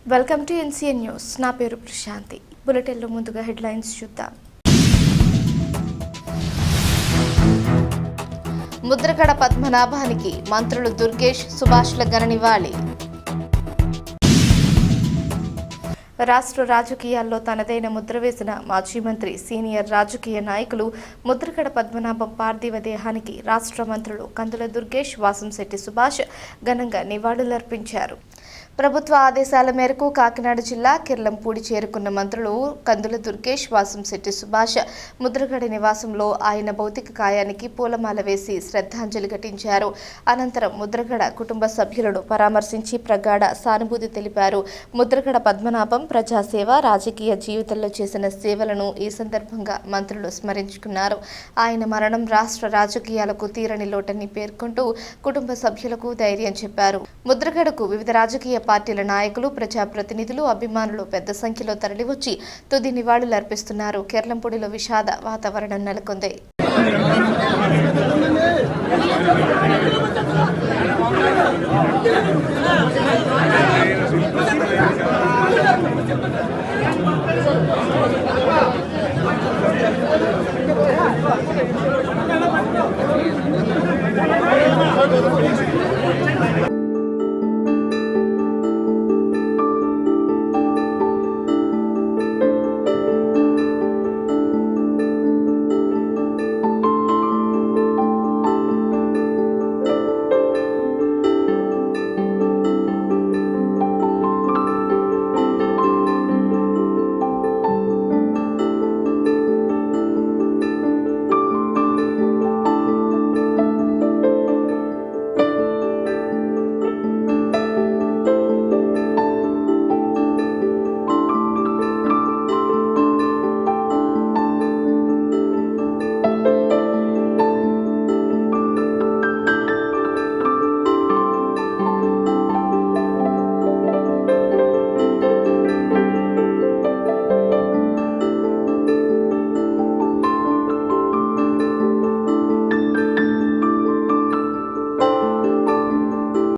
Welcome to NCN news. నా పేరు ప్రశాంతి. బులెటిన్లో ముందుగా హెడ్లైన్స్ చూద్దాం. ముద్రగడ పద్మనాభానికి మంత్రులు దుర్గేష్, సుభాష్ల ఘన నివాళి. రాష్ట్ర రాజకీయాల్లో తనదైన ముద్ర వేసిన మాజీ మంత్రి, సీనియర్ రాజకీయ నాయకులు ముద్రగడ పద్మనాభం పార్థివ దేహానికి రాష్ట్ర మంత్రులు కందుల దుర్గేష్, వాసంశెట్టి సుభాష్ ఘనంగా నివాళులర్పించారు. ప్రభుత్వ ఆదేశాల మేరకు కాకినాడ జిల్లా కిర్లంపూడి చేరుకున్న మంత్రులు కందుల దుర్గేష్, వాసంశెట్టి సుభాష్ ముద్రగడ నివాసంలో ఆయన భౌతిక కాయానికి పూలమాల వేసి శ్రద్ధాంజలి ఘటించారు. అనంతరం ముద్రగడ కుటుంబ సభ్యులను పరామర్శించి ప్రగాఢ సానుభూతి తెలిపారు. ముద్రగడ పద్మనాభం ప్రజాసేవ, రాజకీయ జీవితంలో చేసిన సేవలను ఈ సందర్భంగా మంత్రులు స్మరించుకున్నారు. ఆయన మరణం రాష్ట్ర రాజకీయాలకు తీరని లోటని పేర్కొంటూ కుటుంబ సభ్యులకు ధైర్యం చెప్పారు. ముద్రగడకు వివిధ రాజకీయ పార్టీల నాయకులు, ప్రజాప్రతినిధులు, అభిమానులు పెద్ద సంఖ్యలో తరలివచ్చి తుది నివాళులర్పిస్తున్నారు. కిర్లంపూడిలో విషాద వాతావరణం నెలకొంది.